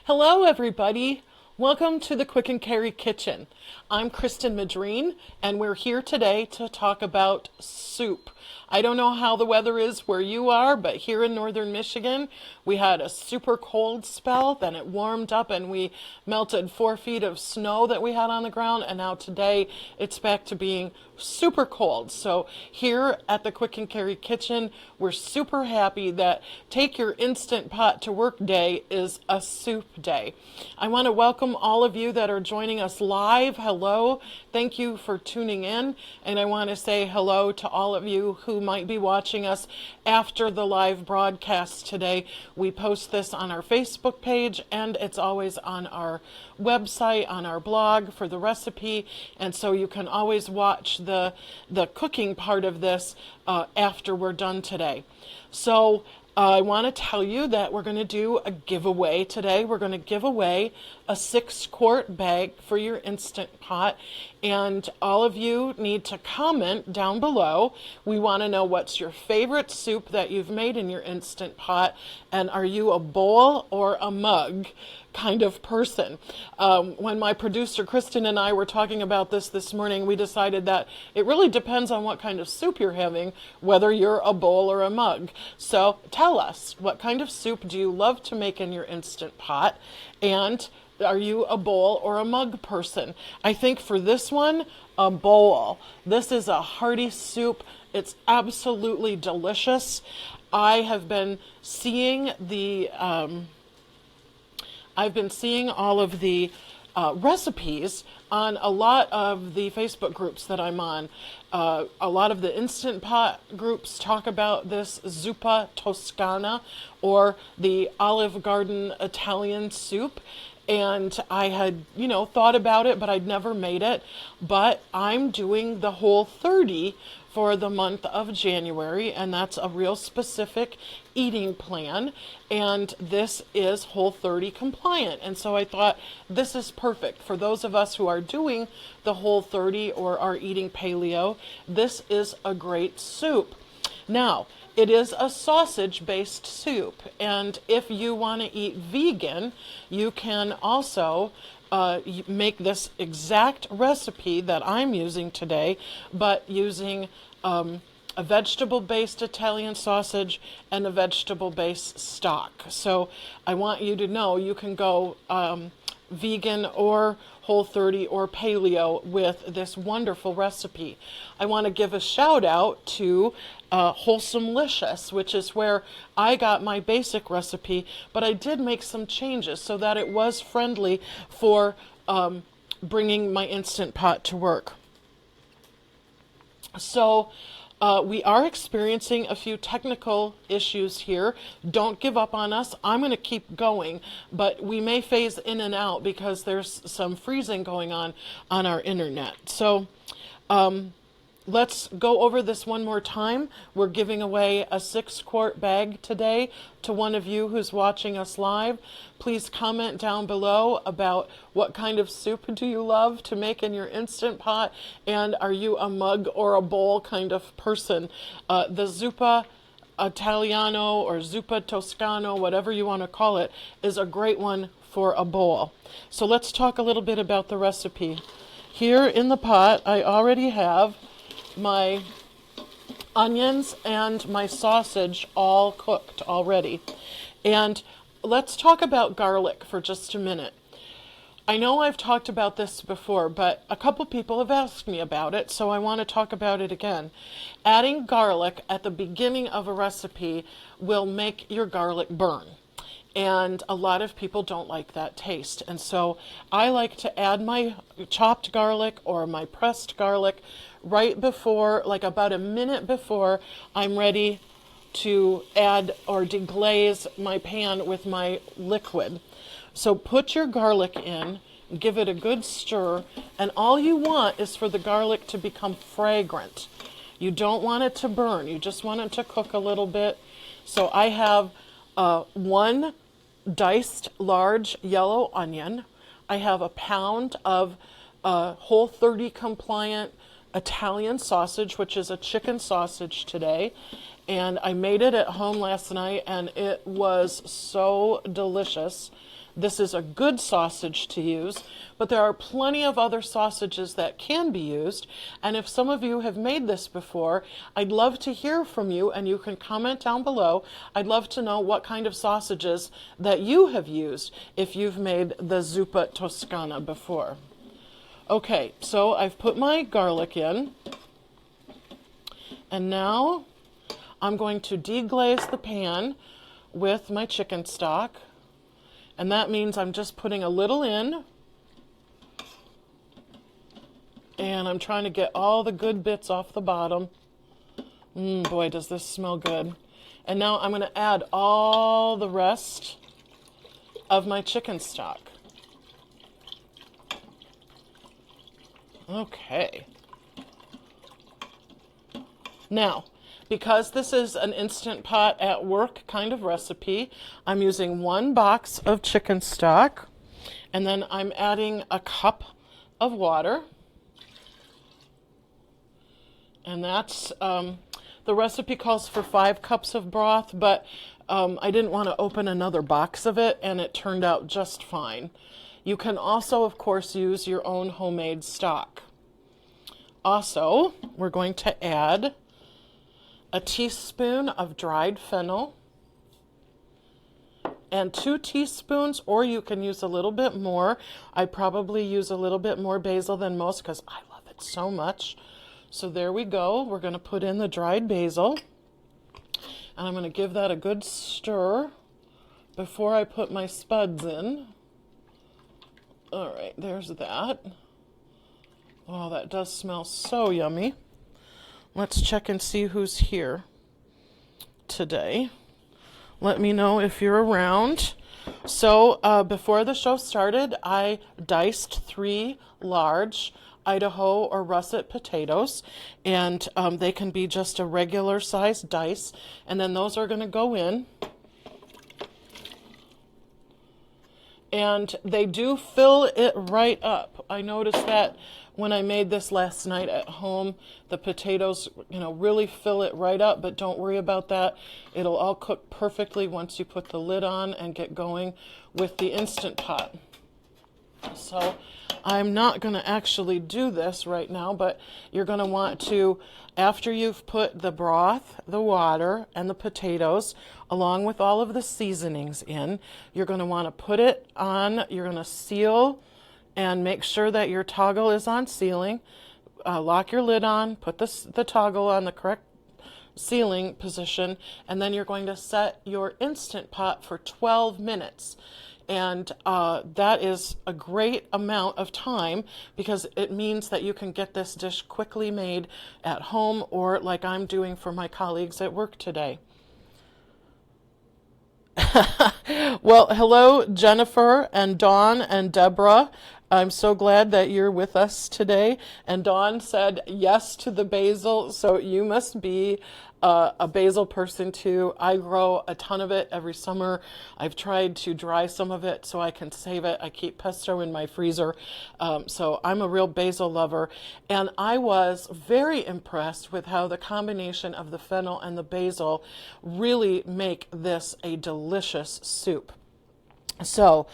Hello, everybody. Welcome to the Quick and Carry Kitchen. I'm Kristen Madrine, and we're here today to talk about soup. I don't know how the weather is where you are, but here in northern Michigan, we had a super cold spell, then it warmed up and we melted 4 feet of snow that we had on the ground, and now today it's back to being super cold. So here at the Quick and Carry Kitchen, we're super happy that Take Your Instant Pot to Work Day is a soup day. I want to welcome all of you that are joining us live. Hello. Thank you for tuning in. And I want to say hello to all of you who might be watching us after the live broadcast today. We post this on our Facebook page, and it's always on our website, on our blog for the recipe. And so you can always watch the cooking part of this after we're done today. So I want to tell you that we're going to do a giveaway today. We're going to give away a 6-quart bag for your Instant Pot, and all of you need to comment down below. We want to know what's your favorite soup that you've made in your Instant Pot, and are you a bowl or a mug kind of person? When my producer Kristen and I were talking about this morning, we decided that it really depends on what kind of soup you're having, whether you're a bowl or a mug. So tell us, what kind of soup do you love to make in your Instant Pot, and are you a bowl or a mug person? I think for this one, a bowl. This is a hearty soup. It's absolutely delicious. I have been seeing all of the recipes on a lot of the Facebook groups that I'm on. A lot of the Instant Pot groups talk about this Zuppa Toscana, or the Olive Garden Italian soup. And I had, thought about it, but I'd never made it. But I'm doing the Whole30 for the month of January, and that's a real specific eating plan. And this is Whole30 compliant. And so I thought this is perfect for those of us who are doing the Whole30 or are eating paleo. This is a great soup. Now, it is a sausage-based soup, and if you want to eat vegan, you can also make this exact recipe that I'm using today, but using a vegetable-based Italian sausage and a vegetable-based stock. So I want you to know you can go vegan or Whole30 or paleo with this wonderful recipe. I want to give a shout out to Wholesomelicious, which is where I got my basic recipe, but I did make some changes so that it was friendly for bringing my Instant Pot to work. So we are experiencing a few technical issues here. Don't give up on us. I'm going to keep going, but we may phase in and out because there's some freezing going on our internet. So let's go over this one more time. We're giving away a 6-quart bag today to one of you who's watching us live. Please comment down below about what kind of soup do you love to make in your Instant Pot, and are you a mug or a bowl kind of person? The Zuppa Italiano or Zuppa Toscano, whatever you want to call it, is a great one for a bowl. So let's talk a little bit about the recipe. Here in the pot, I already have my onions and my sausage all cooked already. And let's talk about garlic for just a minute. I know I've talked about this before, but a couple people have asked me about it, so I want to talk about it again. Adding garlic at the beginning of a recipe will make your garlic burn. And a lot of people don't like that taste. And so I like to add my chopped garlic or my pressed garlic right before, like about a minute before I'm ready to add or deglaze my pan with my liquid. So put your garlic in, give it a good stir, and all you want is for the garlic to become fragrant. You don't want it to burn, you just want it to cook a little bit. So I have 1 diced large yellow onion. I have a pound of Whole30 compliant Italian sausage, which is a chicken sausage today. And I made it at home last night, and it was so delicious this is a good sausage to use, but there are plenty of other sausages that can be used. And if some of you have made this before, I'd love to hear from you, and you can comment down below. I'd love to know what kind of sausages that you have used if you've made the Zuppa Toscana before. Okay, so I've put my garlic in, and now I'm going to deglaze the pan with my chicken stock. And that means I'm just putting a little in, and I'm trying to get all the good bits off the bottom. Boy, does this smell good. And now I'm going to add all the rest of my chicken stock. Okay. Now, because this is an Instant Pot at work kind of recipe, I'm using 1 box of chicken stock, and then I'm adding a cup of water. And that's, the recipe calls for 5 cups of broth, but I didn't want to open another box of it, and it turned out just fine. You can also, of course, use your own homemade stock. Also, we're going to add a teaspoon of dried fennel and 2 teaspoons, or you can use a little bit more. I probably use a little bit more basil than most because I love it so much. So there we go. We're going to put in the dried basil, and I'm going to give that a good stir before I put my spuds in. All right, there's that. Oh, that does smell so yummy. Let's check and see who's here today. Let me know if you're around. So before the show started, I diced 3 large Idaho or russet potatoes, and they can be just a regular size dice, and then those are going to go in. And they do fill it right up. I noticed that when I made this last night at home, the potatoes, really fill it right up, but don't worry about that. It'll all cook perfectly once you put the lid on and get going with the Instant Pot. So I'm not going to actually do this right now, but you're going to want to, after you've put the broth, the water, and the potatoes, along with all of the seasonings in, you're going to want to put it on, you're going to seal and make sure that your toggle is on sealing. Lock your lid on, put the toggle on the correct sealing position, and then you're going to set your Instant Pot for 12 minutes. And that is a great amount of time because it means that you can get this dish quickly made at home or like I'm doing for my colleagues at work today. Well, hello, Jennifer and Dawn and Deborah. I'm so glad that you're with us today. And Dawn said yes to the basil, so you must be a basil person too. I grow a ton of it every summer. I've tried to dry some of it so I can save it. I keep pesto in my freezer, so I'm a real basil lover. And I was very impressed with how the combination of the fennel and the basil really make this a delicious soup. So,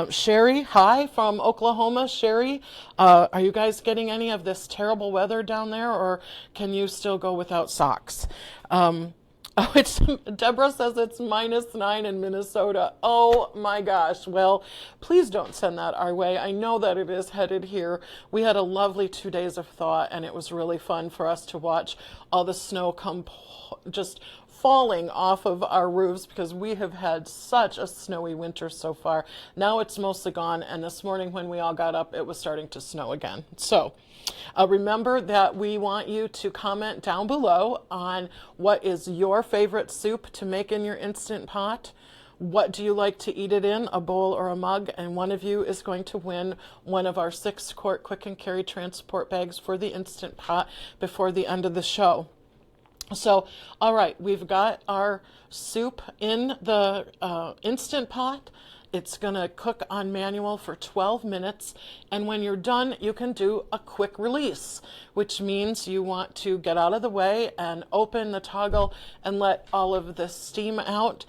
Sherry, hi from Oklahoma. Sherry, are you guys getting any of this terrible weather down there, or can you still go without socks? Deborah says it's -9 in Minnesota. Oh my gosh. Well, please don't send that our way. I know that it is headed here. We had a lovely 2 days of thaw, and it was really fun for us to watch all the snow come just falling off of our roofs because we have had such a snowy winter so far. Now it's mostly gone, and this morning when we all got up, it was starting to snow again. So remember that we want you to comment down below on what is your favorite soup to make in your Instant Pot. What do you like to eat it in, a bowl or a mug? And one of you is going to win one of our 6-quart Quick and Carry transport bags for the Instant Pot before the end of the show. So, all right, we've got our soup in the Instant Pot. It's going to cook on manual for 12 minutes. And when you're done, you can do a quick release, which means you want to get out of the way and open the toggle and let all of the steam out.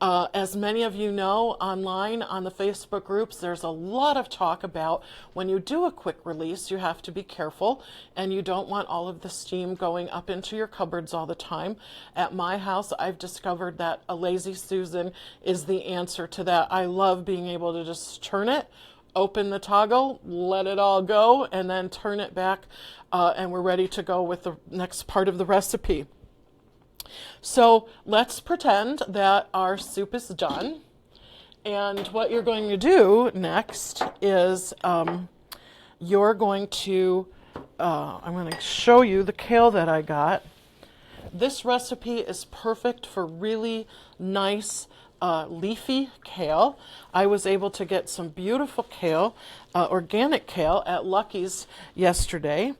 As many of you know, online on the Facebook groups, there's a lot of talk about when you do a quick release, you have to be careful and you don't want all of the steam going up into your cupboards all the time. At my house, I've discovered that a Lazy Susan is the answer to that. I love being able to just turn it, open the toggle, let it all go, and then turn it back, and we're ready to go with the next part of the recipe. So let's pretend that our soup is done. And what you're going to do next is you're going to, I'm going to show you the kale that I got. This recipe is perfect for really nice leafy kale. I was able to get some beautiful kale, organic kale at Lucky's yesterday.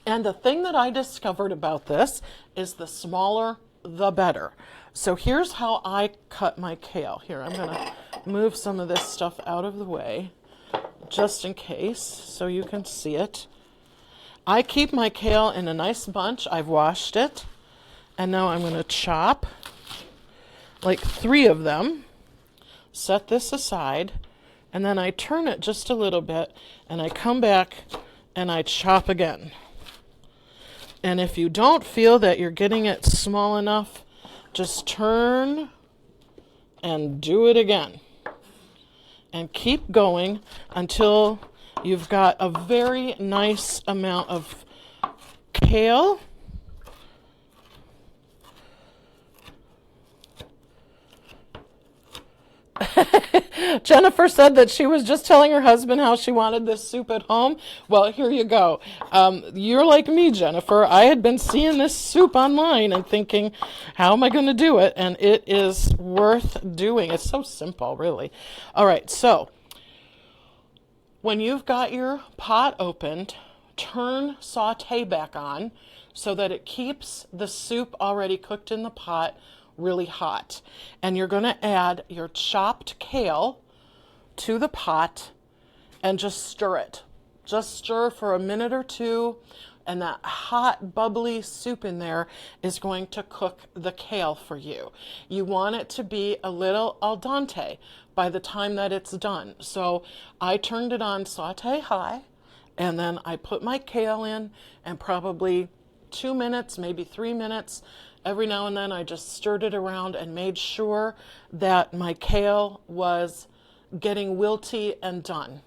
And the thing that I discovered about this is the smaller, the better. So here's how I cut my kale. Here, I'm going to move some of this stuff out of the way, just in case, so you can see it. I keep my kale in a nice bunch. I've washed it. And now I'm going to chop like 3 of them. Set this aside. And then I turn it just a little bit, and I come back and I chop again. And if you don't feel that you're getting it small enough, just turn and do it again. And keep going until you've got a very nice amount of kale. Jennifer said that she was just telling her husband how she wanted this soup at home. Well, here you go. You're like me, Jennifer. I had been seeing this soup online and thinking, how am I going to do it? And it is worth doing. It's so simple, really. All right, so when you've got your pot opened, turn saute back on so that it keeps the soup already cooked in the pot really hot. And you're going to add your chopped kale to the pot and just stir it. Just stir for a minute or 2, and that hot, bubbly soup in there is going to cook the kale for you. You want it to be a little al dente by the time that it's done. So I turned it on saute high, and then I put my kale in, and probably 2 minutes, maybe 3 minutes, every now and then I just stirred it around and made sure that my kale was getting wilty and done.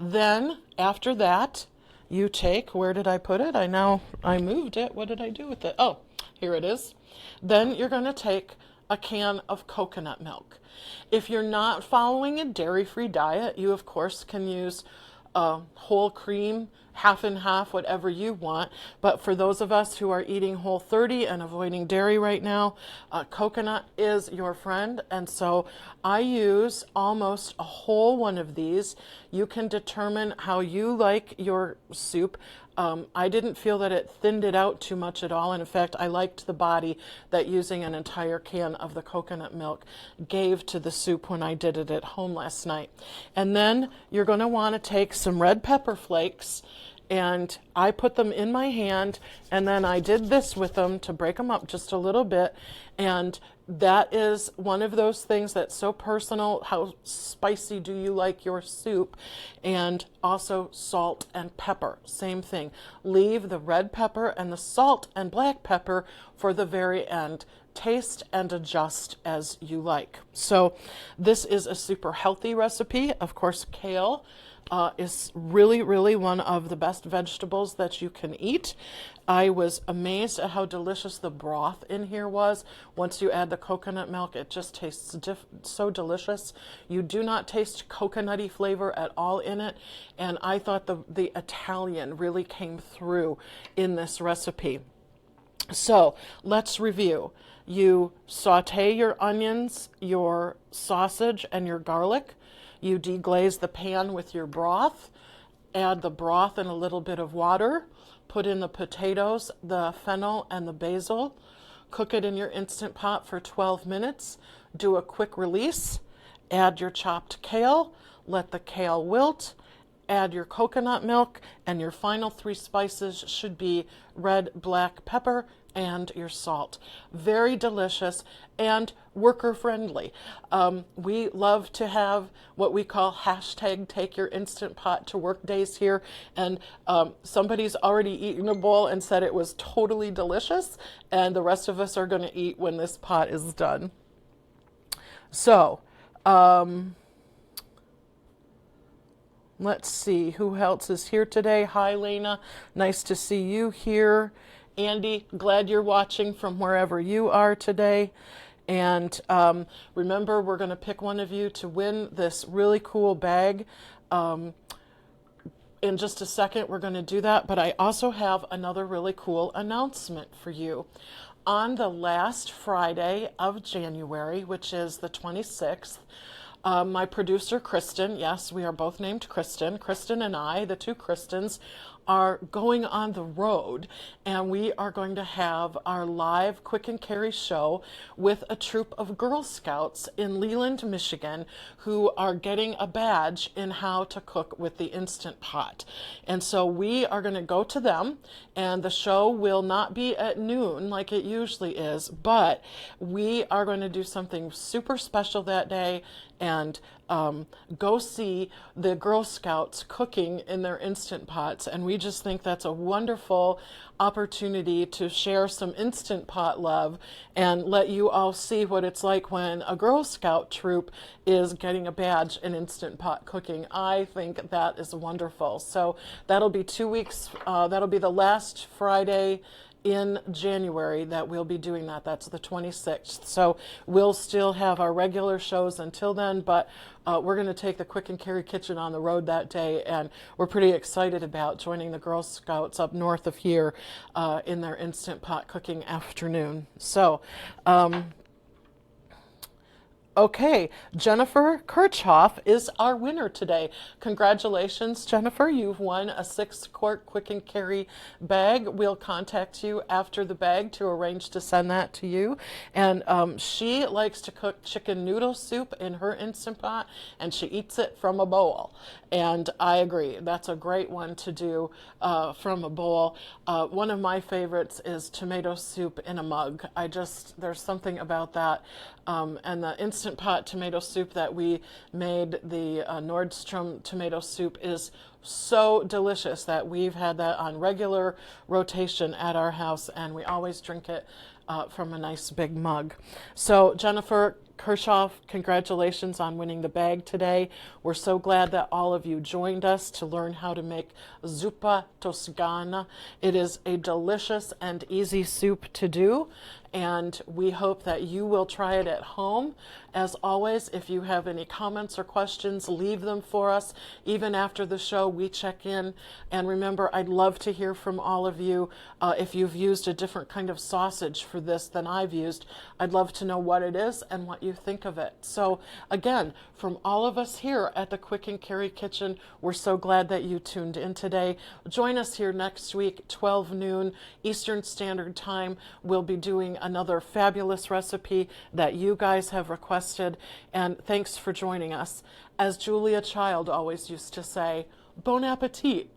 Then after that, you take, where did I put it? I moved it. What did I do with it? Oh, here it is. Then you're going to take a can of coconut milk. If you're not following a dairy-free diet, you of course can use whole cream, half and half, whatever you want. But for those of us who are eating Whole30 and avoiding dairy right now, coconut is your friend. And so I use almost a whole one of these. You can determine how you like your soup. I didn't feel that it thinned it out too much at all. And in fact, I liked the body that using an entire can of the coconut milk gave to the soup when I did it at home last night. And then you're going to want to take some red pepper flakes, and I put them in my hand, and then I did this with them to break them up just a little bit. And that is one of those things that's so personal. How spicy do you like your soup? And also salt and pepper, same thing. Leave the red pepper and the salt and black pepper for the very end. Taste and adjust as you like. So this is a super healthy recipe. Of course, kale is really, really one of the best vegetables that you can eat. I was amazed at how delicious the broth in here was. Once you add the coconut milk, it just tastes so delicious. You do not taste coconutty flavor at all in it, and I thought the Italian really came through in this recipe. So let's review. You saute your onions, your sausage, and your garlic. You deglaze the pan with your broth. Add the broth and a little bit of water. Put in the potatoes, the fennel, and the basil. Cook it in your Instant Pot for 12 minutes. Do a quick release. Add your chopped kale. Let the kale wilt. Add your coconut milk, and your final 3 spices should be red, black pepper, and your salt. Very delicious and worker friendly. We love to have what we call hashtag take your Instant Pot to work days here, and somebody's already eaten a bowl and said it was totally delicious, and the rest of us are going to eat when this pot is done. So let's see who else is here today. Hi Lena, nice to see you here. Andy, glad you're watching from wherever you are today. And remember, we're going to pick one of you to win this really cool bag. In just a second, we're going to do that. But I also have another really cool announcement for you. On the last Friday of January, which is the 26th, my producer, Kristen, yes, we are both named Kristen. Kristen and I, the two Kristens, are going on the road, and we are going to have our live Quick and Carry show with a troop of Girl Scouts in Leland, Michigan, who are getting a badge in how to cook with the Instant Pot. And so we are going to go to them, and the show will not be at noon like it usually is, but we are going to do something super special that day and go see the Girl Scouts cooking in their Instant Pots. And we just think that's a wonderful opportunity to share some Instant Pot love and let you all see what it's like when a Girl Scout troop is getting a badge in Instant Pot cooking. I think that is wonderful. So that'll be 2 weeks. That'll be the last Friday in January that we'll be doing that. That's the 26th. So we'll still have our regular shows until then, but we're going to take the Quick and Carry Kitchen on the road that day, and we're pretty excited about joining the Girl Scouts up north of here in their Instant Pot cooking afternoon. So, okay, Jennifer Kirchhoff is our winner today. Congratulations, Jennifer. You've won a 6-quart Quick and Carry bag. We'll contact you after the bag to arrange to send that to you. And she likes to cook chicken noodle soup in her Instant Pot, and she eats it from a bowl. And I agree. That's a great one to do from a bowl. One of my favorites is tomato soup in a mug. There's something about that. And the Instant Pot tomato soup that we made, the Nordstrom tomato soup, is so delicious that we've had that on regular rotation at our house, and we always drink it from a nice big mug. So Jennifer Kirchhoff, congratulations on winning the bag today. We're so glad that all of you joined us to learn how to make Zuppa Toscana. It is a delicious and easy soup to do, and we hope that you will try it at home. As always, if you have any comments or questions, leave them for us. Even after the show, we check in. And remember, I'd love to hear from all of you. If you've used a different kind of sausage for this than I've used, I'd love to know what it is and what you think of it. So again, from all of us here at the Quick and Carry Kitchen, we're so glad that you tuned in today. Join us here next week, 12 noon Eastern Standard Time. We'll be doing another fabulous recipe that you guys have requested. And thanks for joining us. As Julia Child always used to say, bon appetit.